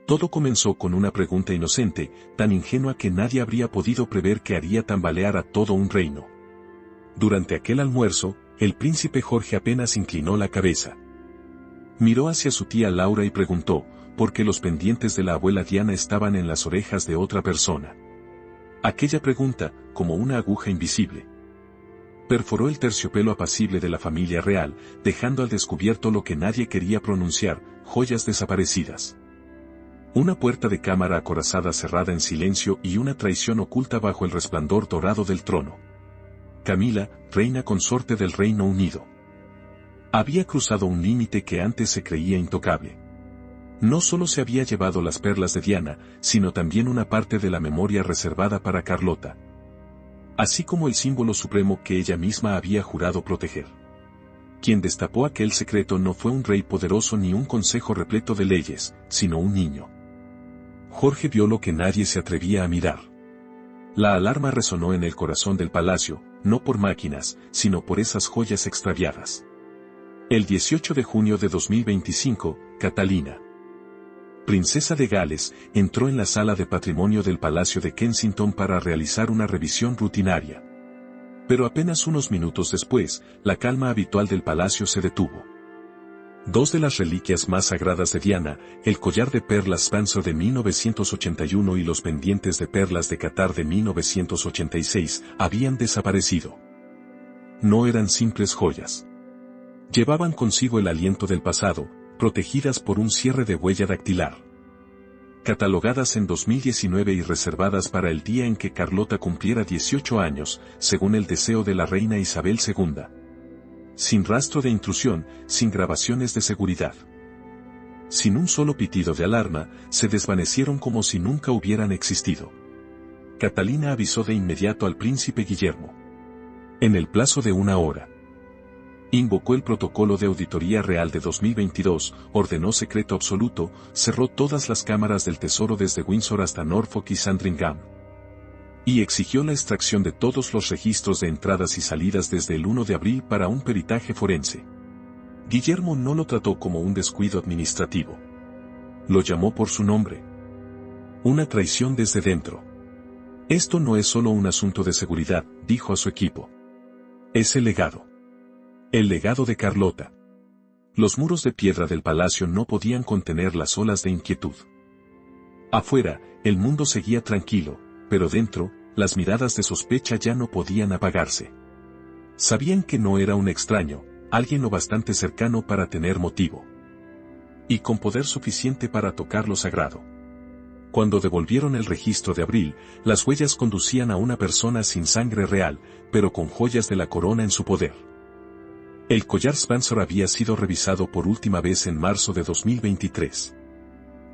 Todo comenzó con una pregunta inocente, tan ingenua que nadie habría podido prever que haría tambalear a todo un reino. Durante aquel almuerzo, el príncipe Jorge apenas inclinó la cabeza. Miró hacia su tía Laura y preguntó, ¿por qué los pendientes de la abuela Diana estaban en las orejas de otra persona? Aquella pregunta, como una aguja invisible, perforó el terciopelo apacible de la familia real, dejando al descubierto lo que nadie quería pronunciar: joyas desaparecidas. Una puerta de cámara acorazada cerrada en silencio y una traición oculta bajo el resplandor dorado del trono. Camila, reina consorte del Reino Unido, había cruzado un límite que antes se creía intocable. No solo se había llevado las perlas de Diana, sino también una parte de la memoria reservada para Carlota, así como el símbolo supremo que ella misma había jurado proteger. Quien destapó aquel secreto no fue un rey poderoso ni un consejo repleto de leyes, sino un niño. Jorge vio lo que nadie se atrevía a mirar. La alarma resonó en el corazón del palacio, no por máquinas, sino por esas joyas extraviadas. El 18 de junio de 2025, Catalina, princesa de Gales, entró en la sala de patrimonio del Palacio de Kensington para realizar una revisión rutinaria. Pero apenas unos minutos después, la calma habitual del palacio se detuvo. Dos de las reliquias más sagradas de Diana, el collar de perlas Spencer de 1981 y los pendientes de perlas de Qatar de 1986, habían desaparecido. No eran simples joyas. Llevaban consigo el aliento del pasado, protegidas por un cierre de huella dactilar. Catalogadas en 2019 y reservadas para el día en que Carlota cumpliera 18 años, según el deseo de la reina Isabel II. Sin rastro de intrusión, sin grabaciones de seguridad. Sin un solo pitido de alarma, se desvanecieron como si nunca hubieran existido. Catalina avisó de inmediato al príncipe Guillermo. En el plazo de 1 hora. Invocó el protocolo de auditoría real de 2022, ordenó secreto absoluto, cerró todas las cámaras del tesoro desde Windsor hasta Norfolk y Sandringham. Y exigió la extracción de todos los registros de entradas y salidas desde el 1 de abril para un peritaje forense. Guillermo no lo trató como un descuido administrativo. Lo llamó por su nombre. Una traición desde dentro. Esto no es solo un asunto de seguridad, dijo a su equipo. Es el legado. El legado de Carlota. Los muros de piedra del palacio no podían contener las olas de inquietud. Afuera, el mundo seguía tranquilo, pero dentro, las miradas de sospecha ya no podían apagarse. Sabían que no era un extraño, alguien lo bastante cercano para tener motivo. Y con poder suficiente para tocar lo sagrado. Cuando devolvieron el registro de abril, las huellas conducían a una persona sin sangre real, pero con joyas de la corona en su poder. El collar Spencer había sido revisado por última vez en marzo de 2023.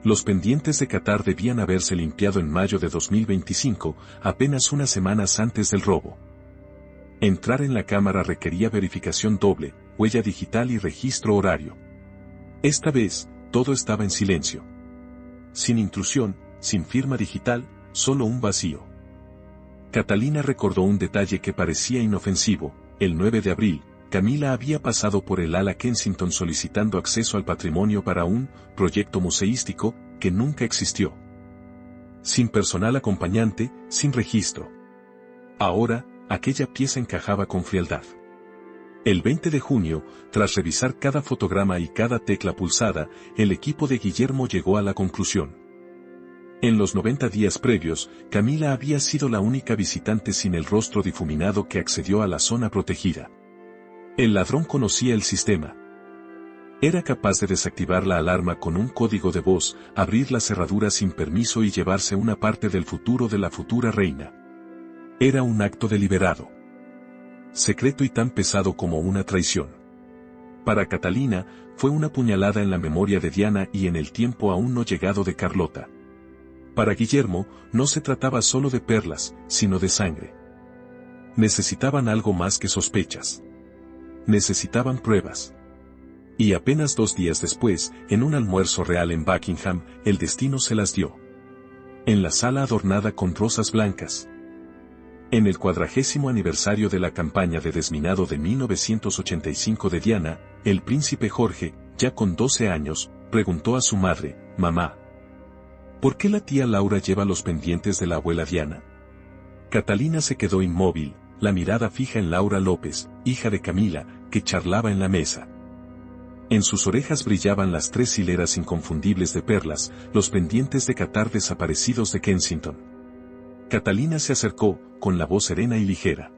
Los pendientes de Qatar debían haberse limpiado en mayo de 2025, apenas unas semanas antes del robo. Entrar en la cámara requería verificación doble, huella digital y registro horario. Esta vez, todo estaba en silencio. Sin intrusión, sin firma digital, solo un vacío. Catalina recordó un detalle que parecía inofensivo: el 9 de abril, Camila había pasado por el ala Kensington solicitando acceso al patrimonio para un proyecto museístico que nunca existió. Sin personal acompañante, sin registro. Ahora, aquella pieza encajaba con frialdad. El 20 de junio, tras revisar cada fotograma y cada tecla pulsada, el equipo de Guillermo llegó a la conclusión. En los 90 días previos, Camila había sido la única visitante sin el rostro difuminado que accedió a la zona protegida. El ladrón conocía el sistema. Era capaz de desactivar la alarma con un código de voz, abrir la cerradura sin permiso y llevarse una parte del futuro de la futura reina. Era un acto deliberado. Secreto y tan pesado como una traición. Para Catalina, fue una puñalada en la memoria de Diana y en el tiempo aún no llegado de Carlota. Para Guillermo, no se trataba solo de perlas, sino de sangre. Necesitaban algo más que sospechas. Necesitaban pruebas. Y apenas 2 días después, en un almuerzo real en Buckingham, el destino se las dio. En la sala adornada con rosas blancas. En el 40º aniversario de la campaña de desminado de 1985 de Diana, el príncipe Jorge, ya con 12 años, preguntó a su madre: «Mamá, ¿Por qué la tía Laura lleva los pendientes de la abuela Diana? Catalina se quedó inmóvil, la mirada fija en Laura López, hija de Camila, que charlaba en la mesa. En sus orejas brillaban las 3 hileras inconfundibles de perlas, los pendientes de catar desaparecidos de Kensington. Catalina se acercó, con la voz serena y ligera.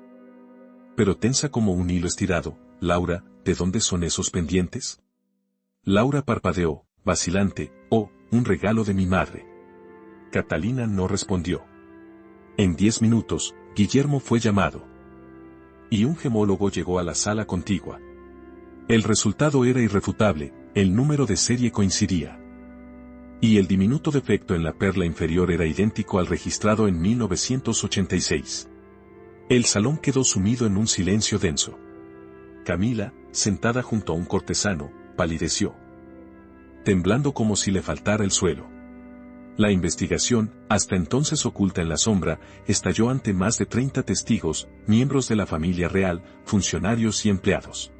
Pero tensa como un hilo estirado. Laura, ¿de dónde son esos pendientes? Laura parpadeó, vacilante. Oh, un regalo de mi madre. Catalina no respondió. En 10 minutos, Guillermo fue llamado. Y un gemólogo llegó a la sala contigua. El resultado era irrefutable, el número de serie coincidía. Y el diminuto defecto en la perla inferior era idéntico al registrado en 1986. El salón quedó sumido en un silencio denso. Camila, sentada junto a un cortesano, palideció, temblando como si le faltara el suelo. La investigación, hasta entonces oculta en la sombra, estalló ante más de 30 testigos, miembros de la familia real, funcionarios y empleados.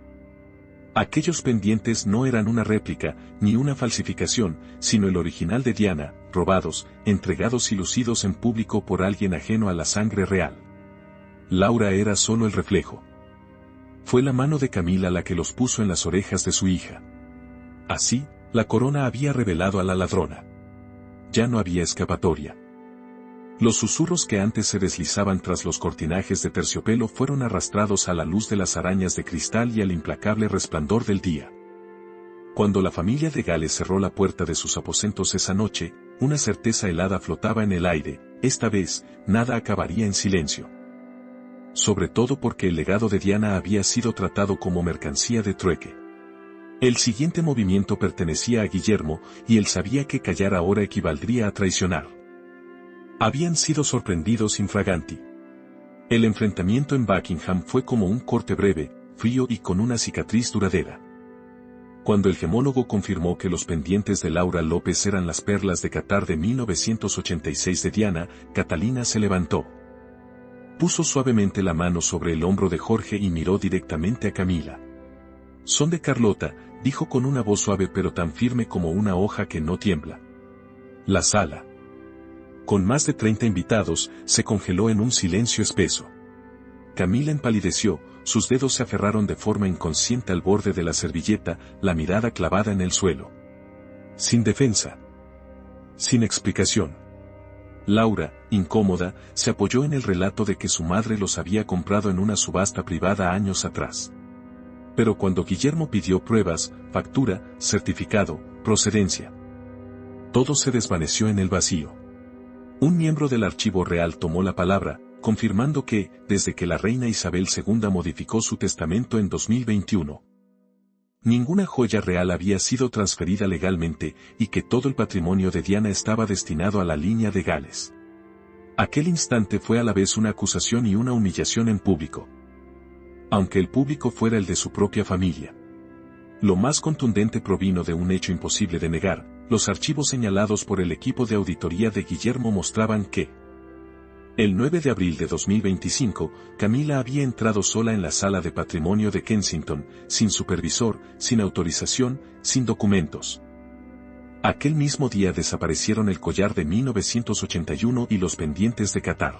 Aquellos pendientes no eran una réplica, ni una falsificación, sino el original de Diana, robados, entregados y lucidos en público por alguien ajeno a la sangre real. Laura era solo el reflejo. Fue la mano de Camila la que los puso en las orejas de su hija. Así, la corona había revelado a la ladrona. Ya no había escapatoria. Los susurros que antes se deslizaban tras los cortinajes de terciopelo fueron arrastrados a la luz de las arañas de cristal y al implacable resplandor del día. Cuando la familia de Gales cerró la puerta de sus aposentos esa noche, una certeza helada flotaba en el aire. Esta vez, nada acabaría en silencio. Sobre todo porque el legado de Diana había sido tratado como mercancía de trueque. El siguiente movimiento pertenecía a Guillermo, y él sabía que callar ahora equivaldría a traicionar. Habían sido sorprendidos infraganti. El enfrentamiento en Buckingham fue como un corte breve, frío y con una cicatriz duradera. Cuando el gemólogo confirmó que los pendientes de Laura López eran las perlas de Catar de 1986 de Diana, Catalina se levantó. Puso suavemente la mano sobre el hombro de Jorge y miró directamente a Camila. Son de Carlota, dijo con una voz suave pero tan firme como una hoja que no tiembla. La sala, con más de 30 invitados, se congeló en un silencio espeso. Camila empalideció, sus dedos se aferraron de forma inconsciente al borde de la servilleta, la mirada clavada en el suelo. Sin defensa. Sin explicación. Laura, incómoda, se apoyó en el relato de que su madre los había comprado en una subasta privada años atrás. Pero cuando Guillermo pidió pruebas, factura, certificado, procedencia, todo se desvaneció en el vacío. Un miembro del archivo real tomó la palabra, confirmando que, desde que la reina Isabel II modificó su testamento en 2021, ninguna joya real había sido transferida legalmente y que todo el patrimonio de Diana estaba destinado a la línea de Gales. Aquel instante fue a la vez una acusación y una humillación en público. Aunque el público fuera el de su propia familia. Lo más contundente provino de un hecho imposible de negar. Los archivos señalados por el equipo de auditoría de Guillermo mostraban que el 9 de abril de 2025, Camila había entrado sola en la sala de patrimonio de Kensington, sin supervisor, sin autorización, sin documentos. Aquel mismo día desaparecieron el collar de 1981 y los pendientes de Catar.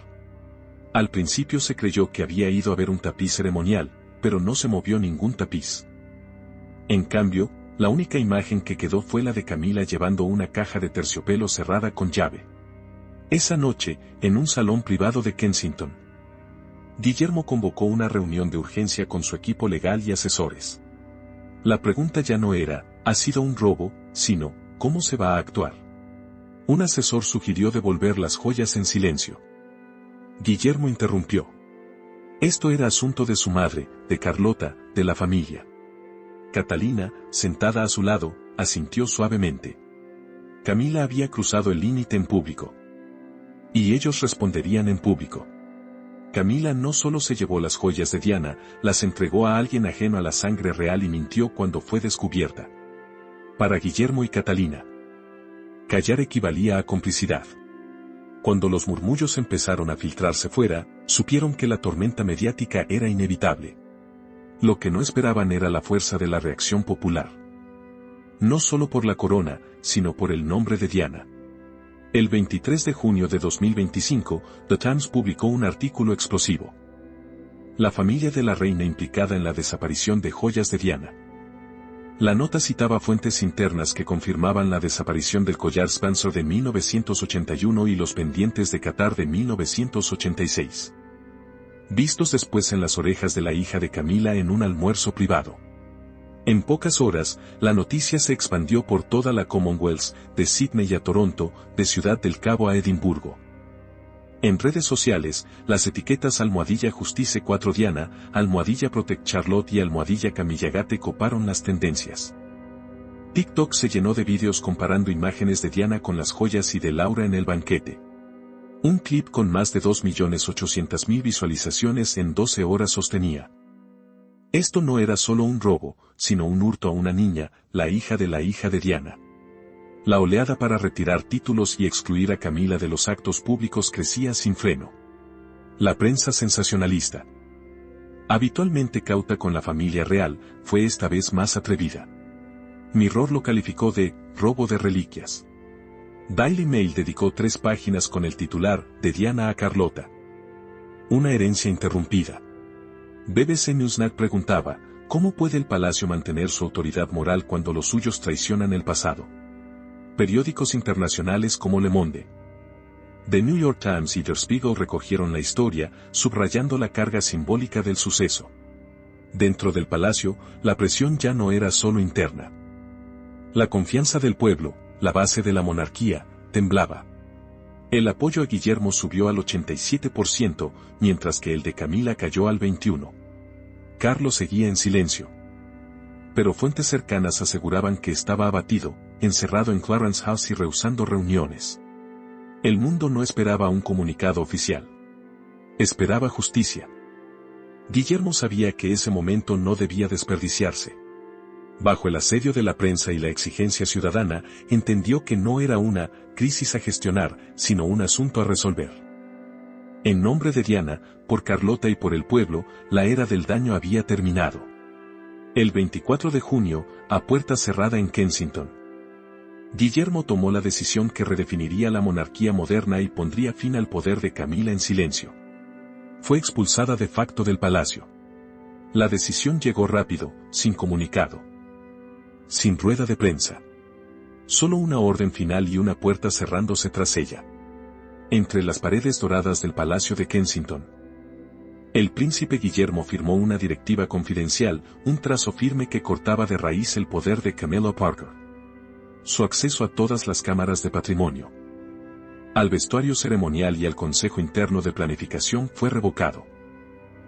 Al principio se creyó que había ido a ver un tapiz ceremonial, pero no se movió ningún tapiz. En cambio, la única imagen que quedó fue la de Camila llevando una caja de terciopelo cerrada con llave. Esa noche, en un salón privado de Kensington, Guillermo convocó una reunión de urgencia con su equipo legal y asesores. La pregunta ya no era, ¿ha sido un robo?, sino, ¿cómo se va a actuar? Un asesor sugirió devolver las joyas en silencio. Guillermo interrumpió. Esto era asunto de su madre, de Carlota, de la familia. Catalina, sentada a su lado, asintió suavemente. Camila había cruzado el límite en público. Y ellos responderían en público. Camila no solo se llevó las joyas de Diana, las entregó a alguien ajeno a la sangre real y mintió cuando fue descubierta. Para Guillermo y Catalina, callar equivalía a complicidad. Cuando los murmullos empezaron a filtrarse fuera, supieron que la tormenta mediática era inevitable. Lo que no esperaban era la fuerza de la reacción popular. No solo por la corona, sino por el nombre de Diana. El 23 de junio de 2025, The Times publicó un artículo explosivo. La familia de la reina implicada en la desaparición de joyas de Diana. La nota citaba fuentes internas que confirmaban la desaparición del collar Spencer de 1981 y los pendientes de Qatar de 1986. Vistos después en las orejas de la hija de Camila en un almuerzo privado. En pocas horas, la noticia se expandió por toda la Commonwealth, de Sydney a Toronto, de Ciudad del Cabo a Edimburgo. En redes sociales, las etiquetas #Justice 4 Diana, #Protect Charlotte y #Camilla Gate coparon las tendencias. TikTok se llenó de vídeos comparando imágenes de Diana con las joyas y de Laura en el banquete. Un clip con más de 2.800.000 visualizaciones en 12 horas sostenía: esto no era solo un robo, sino un hurto a una niña, la hija de Diana. La oleada para retirar títulos y excluir a Camila de los actos públicos crecía sin freno. La prensa sensacionalista, habitualmente cauta con la familia real, fue esta vez más atrevida. Mirror lo calificó de robo de reliquias. Daily Mail dedicó 3 páginas con el titular de Diana a Carlota. Una herencia interrumpida. BBC Newsnet preguntaba, ¿cómo puede el palacio mantener su autoridad moral cuando los suyos traicionan el pasado? Periódicos internacionales como Le Monde, The New York Times y Der Spiegel recogieron la historia, subrayando la carga simbólica del suceso. Dentro del palacio, la presión ya no era solo interna. La confianza del pueblo, la base de la monarquía, temblaba. El apoyo a Guillermo subió al 87%, mientras que el de Camila cayó al 21%. Carlos seguía en silencio. Pero fuentes cercanas aseguraban que estaba abatido, encerrado en Clarence House y rehusando reuniones. El mundo no esperaba un comunicado oficial. Esperaba justicia. Guillermo sabía que ese momento no debía desperdiciarse. Bajo el asedio de la prensa y la exigencia ciudadana, entendió que no era una crisis a gestionar, sino un asunto a resolver. En nombre de Diana, por Carlota y por el pueblo, la era del daño había terminado. El 24 de junio, a puerta cerrada en Kensington, Guillermo tomó la decisión que redefiniría la monarquía moderna y pondría fin al poder de Camila en silencio. Fue expulsada de facto del palacio. La decisión llegó rápido, sin comunicado. Sin rueda de prensa. Solo una orden final y una puerta cerrándose tras ella. Entre las paredes doradas del Palacio de Kensington, el príncipe Guillermo firmó una directiva confidencial, un trazo firme que cortaba de raíz el poder de Camilla Parker. Su acceso a todas las cámaras de patrimonio, al vestuario ceremonial y al Consejo Interno de Planificación fue revocado.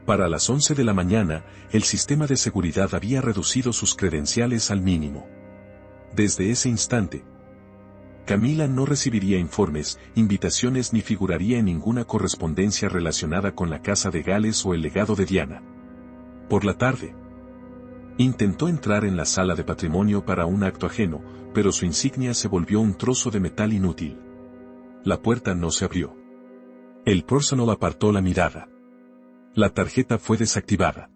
Para las 11 de la mañana, el sistema de seguridad había reducido sus credenciales al mínimo. Desde ese instante, Camila no recibiría informes, invitaciones ni figuraría en ninguna correspondencia relacionada con la Casa de Gales o el legado de Diana. Por la tarde, intentó entrar en la sala de patrimonio para un acto ajeno, pero su insignia se volvió un trozo de metal inútil. La puerta no se abrió. El personal apartó la mirada. La tarjeta fue desactivada.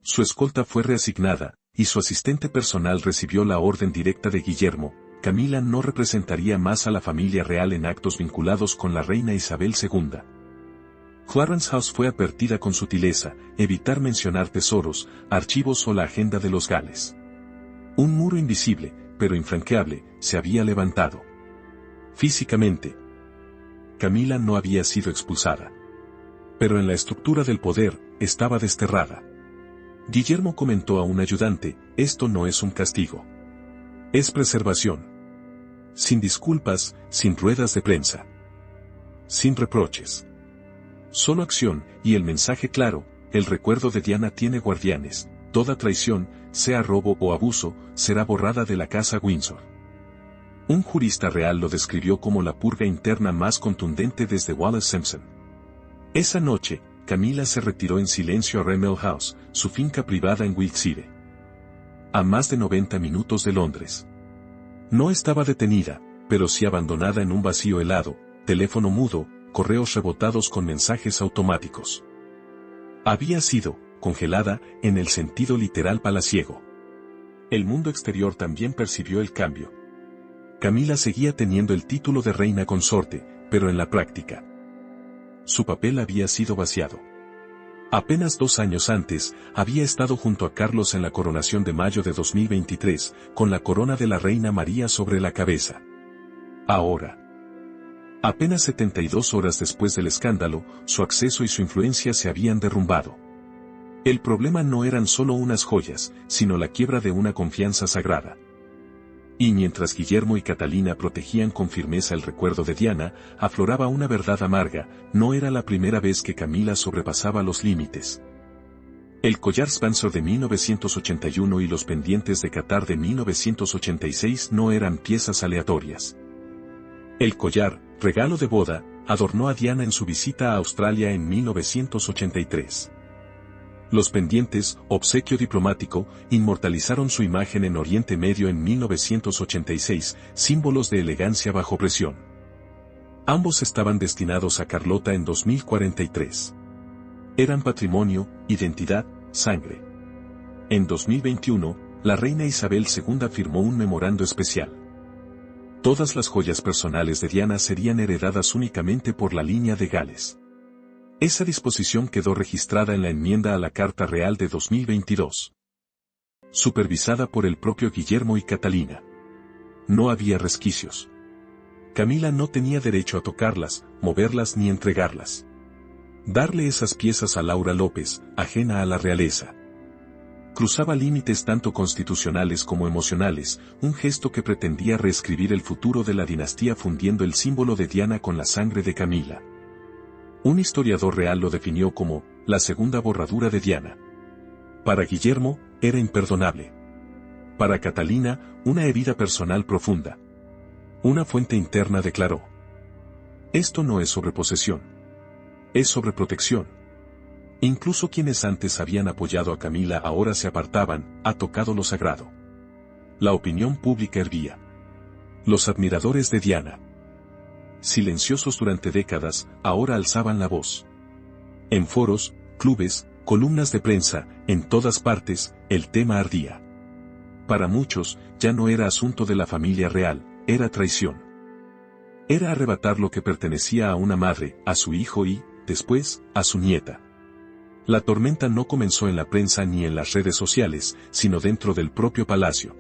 Su escolta fue reasignada, y su asistente personal recibió la orden directa de Guillermo: Camila no representaría más a la familia real en actos vinculados con la reina Isabel II. Clarence House fue advertida con sutileza: evitar mencionar tesoros, archivos o la agenda de los Gales. Un muro invisible, pero infranqueable, se había levantado. Físicamente, Camila no había sido expulsada. Pero en la estructura del poder, estaba desterrada. Guillermo comentó a un ayudante: esto no es un castigo. Es preservación. Sin disculpas, sin ruedas de prensa. Sin reproches. Solo acción, y el mensaje claro: el recuerdo de Diana tiene guardianes, toda traición, sea robo o abuso, será borrada de la casa Windsor. Un jurista real lo describió como la purga interna más contundente desde Wallace Simpson. Esa noche, Camila se retiró en silencio a Remel House, su finca privada en Wiltshire, a más de 90 minutos de Londres. No estaba detenida, pero sí abandonada en un vacío helado, teléfono mudo, correos rebotados con mensajes automáticos. Había sido congelada en el sentido literal palaciego. El mundo exterior también percibió el cambio. Camila seguía teniendo el título de reina consorte, pero en la práctica, su papel había sido vaciado. Apenas 2 años antes, había estado junto a Carlos en la coronación de mayo de 2023, con la corona de la reina María sobre la cabeza. Ahora, apenas 72 horas después del escándalo, su acceso y su influencia se habían derrumbado. El problema no eran solo unas joyas, sino la quiebra de una confianza sagrada. Y mientras Guillermo y Catalina protegían con firmeza el recuerdo de Diana, afloraba una verdad amarga: no era la primera vez que Camila sobrepasaba los límites. El collar Spencer de 1981 y los pendientes de Qatar de 1986 no eran piezas aleatorias. El collar, regalo de boda, adornó a Diana en su visita a Australia en 1983. Los pendientes, obsequio diplomático, inmortalizaron su imagen en Oriente Medio en 1986, símbolos de elegancia bajo presión. Ambos estaban destinados a Carlota en 2043. Eran patrimonio, identidad, sangre. En 2021, la reina Isabel II firmó un memorando especial. Todas las joyas personales de Diana serían heredadas únicamente por la línea de Gales. Esa disposición quedó registrada en la enmienda a la Carta Real de 2022. Supervisada por el propio Guillermo y Catalina. No había resquicios. Camila no tenía derecho a tocarlas, moverlas ni entregarlas. Darle esas piezas a Laura López, ajena a la realeza. Cruzaba límites tanto constitucionales como emocionales, un gesto que pretendía reescribir el futuro de la dinastía fundiendo el símbolo de Diana con la sangre de Camila. Un historiador real lo definió como la segunda borradura de Diana. Para Guillermo, era imperdonable. Para Catalina, una herida personal profunda. Una fuente interna declaró: esto no es sobreposesión. Es sobreprotección. Incluso quienes antes habían apoyado a Camila ahora se apartaban, ha tocado lo sagrado. La opinión pública hervía. Los admiradores de Diana, silenciosos durante décadas, ahora alzaban la voz. En foros, clubes, columnas de prensa, en todas partes, el tema ardía. Para muchos, ya no era asunto de la familia real, era traición. Era arrebatar lo que pertenecía a una madre, a su hijo y, después, a su nieta. La tormenta no comenzó en la prensa ni en las redes sociales, sino dentro del propio palacio.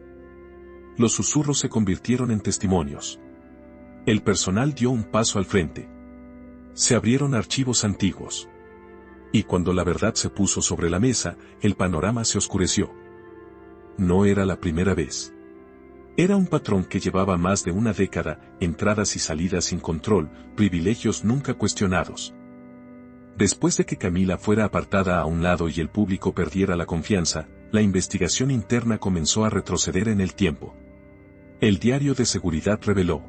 Los susurros se convirtieron en testimonios. El personal dio un paso al frente. Se abrieron archivos antiguos. Y cuando la verdad se puso sobre la mesa, el panorama se oscureció. No era la primera vez. Era un patrón que llevaba más de una década, entradas y salidas sin control, privilegios nunca cuestionados. Después de que Camila fuera apartada a un lado y el público perdiera la confianza, la investigación interna comenzó a retroceder en el tiempo. El diario de seguridad reveló: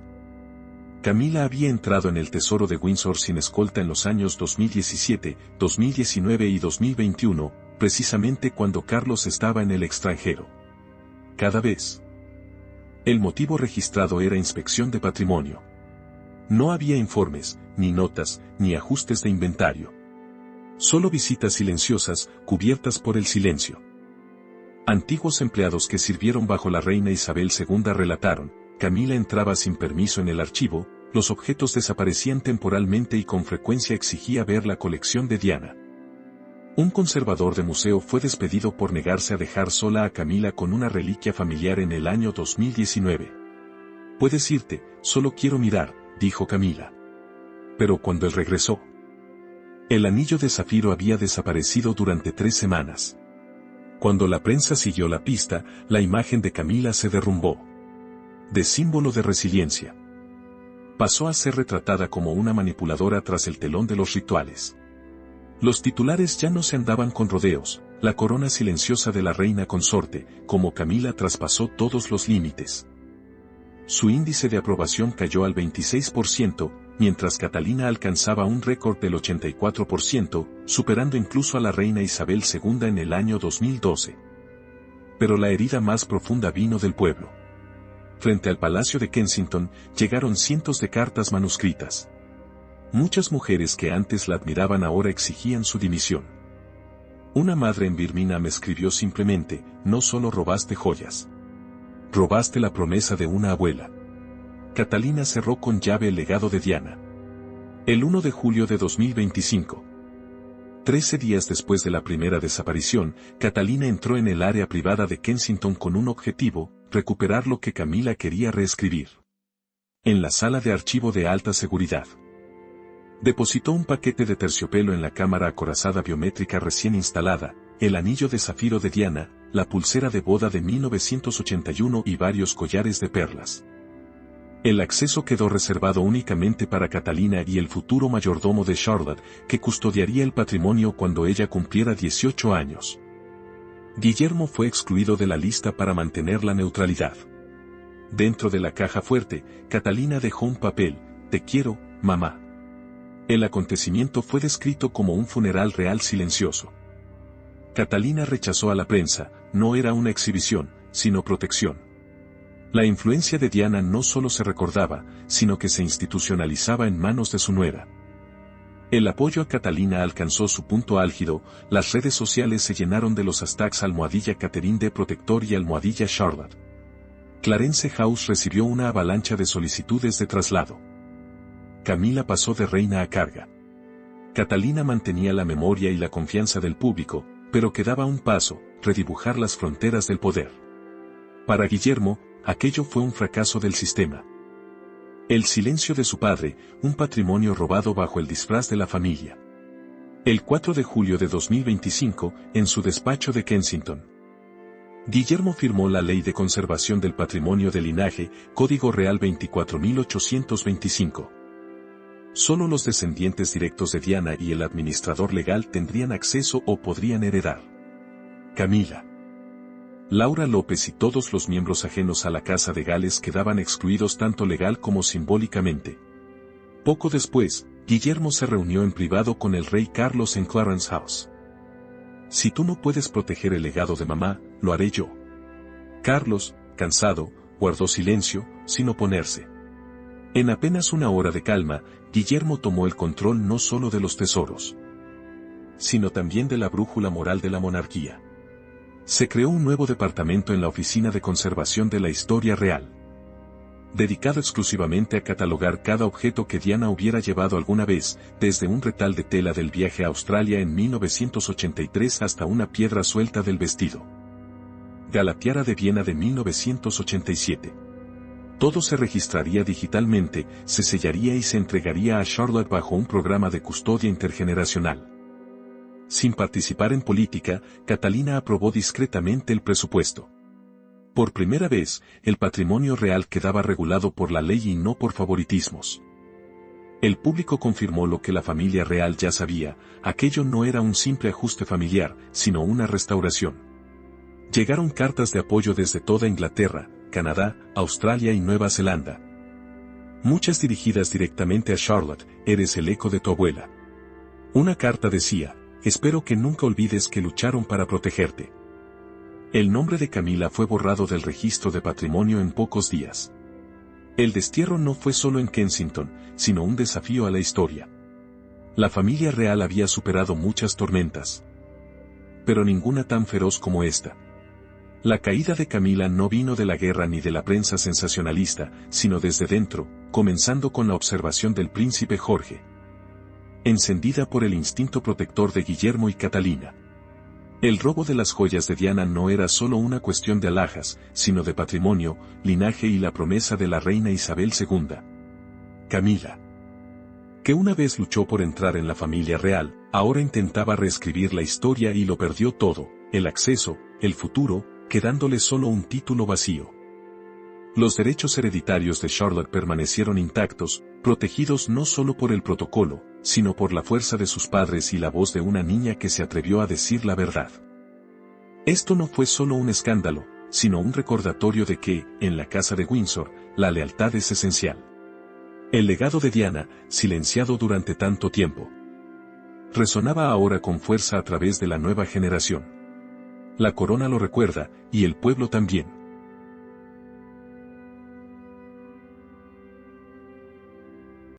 Camila había entrado en el Tesoro de Windsor sin escolta en los años 2017, 2019 y 2021, precisamente cuando Carlos estaba en el extranjero. Cada vez. El motivo registrado era inspección de patrimonio. No había informes, ni notas, ni ajustes de inventario. Solo visitas silenciosas, cubiertas por el silencio. Antiguos empleados que sirvieron bajo la reina Isabel II relataron: Camila entraba sin permiso en el archivo, los objetos desaparecían temporalmente y con frecuencia exigía ver la colección de Diana. Un conservador de museo fue despedido por negarse a dejar sola a Camila con una reliquia familiar en el año 2019. Puedes irte, solo quiero mirar, dijo Camila. Pero cuando él regresó, el anillo de zafiro había desaparecido durante 3 semanas. Cuando la prensa siguió la pista, la imagen de Camila se derrumbó. De símbolo de resiliencia, pasó a ser retratada como una manipuladora tras el telón de los rituales. Los titulares ya no se andaban con rodeos, la corona silenciosa de la reina consorte, como Camila traspasó todos los límites. Su índice de aprobación cayó al 26%, mientras Catalina alcanzaba un récord del 84%, superando incluso a la reina Isabel II en el año 2012. Pero la herida más profunda vino del pueblo. Frente al Palacio de Kensington, llegaron cientos de cartas manuscritas. Muchas mujeres que antes la admiraban ahora exigían su dimisión. Una madre en Birmingham escribió simplemente: no solo robaste joyas. Robaste la promesa de una abuela. Catalina cerró con llave el legado de Diana. El 1 de julio de 2025. 13 días después de la primera desaparición, Catalina entró en el área privada de Kensington con un objetivo: recuperar lo que Camila quería reescribir. En la sala de archivo de alta seguridad, depositó un paquete de terciopelo en la cámara acorazada biométrica recién instalada, el anillo de zafiro de Diana, la pulsera de boda de 1981 y varios collares de perlas. El acceso quedó reservado únicamente para Catalina y el futuro mayordomo de Charlotte, que custodiaría el patrimonio cuando ella cumpliera 18 años. Guillermo fue excluido de la lista para mantener la neutralidad. Dentro de la caja fuerte, Catalina dejó un papel: "Te quiero, mamá". El acontecimiento fue descrito como un funeral real silencioso. Catalina rechazó a la prensa: no era una exhibición, sino protección. La influencia de Diana no solo se recordaba, sino que se institucionalizaba en manos de su nuera. El apoyo a Catalina alcanzó su punto álgido, las redes sociales se llenaron de los hashtags #Catherine de Protector y #Charlotte. Clarence House recibió una avalancha de solicitudes de traslado. Camila pasó de reina a carga. Catalina mantenía la memoria y la confianza del público, pero quedaba un paso: redibujar las fronteras del poder. Para Guillermo, aquello fue un fracaso del sistema. El silencio de su padre, un patrimonio robado bajo el disfraz de la familia. El 4 de julio de 2025, en su despacho de Kensington, Guillermo firmó la Ley de Conservación del Patrimonio de Linaje, Código Real 24.825. Solo los descendientes directos de Diana y el administrador legal tendrían acceso o podrían heredar. Camila, Laura López y todos los miembros ajenos a la Casa de Gales quedaban excluidos tanto legal como simbólicamente. Poco después, Guillermo se reunió en privado con el rey Carlos en Clarence House. "Si tú no puedes proteger el legado de mamá, lo haré yo". Carlos, cansado, guardó silencio, sin oponerse. En apenas una hora de calma, Guillermo tomó el control no solo de los tesoros, sino también de la brújula moral de la monarquía. Se creó un nuevo departamento en la Oficina de Conservación de la Historia Real, dedicado exclusivamente a catalogar cada objeto que Diana hubiera llevado alguna vez, desde un retal de tela del viaje a Australia en 1983 hasta una piedra suelta del vestido Galatiara de Viena de 1987. Todo se registraría digitalmente, se sellaría y se entregaría a Charlotte bajo un programa de custodia intergeneracional. Sin participar en política, Catalina aprobó discretamente el presupuesto. Por primera vez, el patrimonio real quedaba regulado por la ley y no por favoritismos. El público confirmó lo que la familia real ya sabía: aquello no era un simple ajuste familiar, sino una restauración. Llegaron cartas de apoyo desde toda Inglaterra, Canadá, Australia y Nueva Zelanda. Muchas dirigidas directamente a Charlotte: "Eres el eco de tu abuela". Una carta decía: "Espero que nunca olvides que lucharon para protegerte". El nombre de Camila fue borrado del registro de patrimonio en pocos días. El destierro no fue solo en Kensington, sino un desafío a la historia. La familia real había superado muchas tormentas, pero ninguna tan feroz como esta. La caída de Camila no vino de la guerra ni de la prensa sensacionalista, sino desde dentro, comenzando con la observación del príncipe Jorge, encendida por el instinto protector de Guillermo y Catalina. El robo de las joyas de Diana no era solo una cuestión de alhajas, sino de patrimonio, linaje y la promesa de la reina Isabel II. Camila, que una vez luchó por entrar en la familia real, ahora intentaba reescribir la historia y lo perdió todo: el acceso, el futuro, quedándole solo un título vacío. Los derechos hereditarios de Charlotte permanecieron intactos, protegidos no solo por el protocolo, sino por la fuerza de sus padres y la voz de una niña que se atrevió a decir la verdad. Esto no fue solo un escándalo, sino un recordatorio de que, en la casa de Windsor, la lealtad es esencial. El legado de Diana, silenciado durante tanto tiempo, resonaba ahora con fuerza a través de la nueva generación. La corona lo recuerda, y el pueblo también.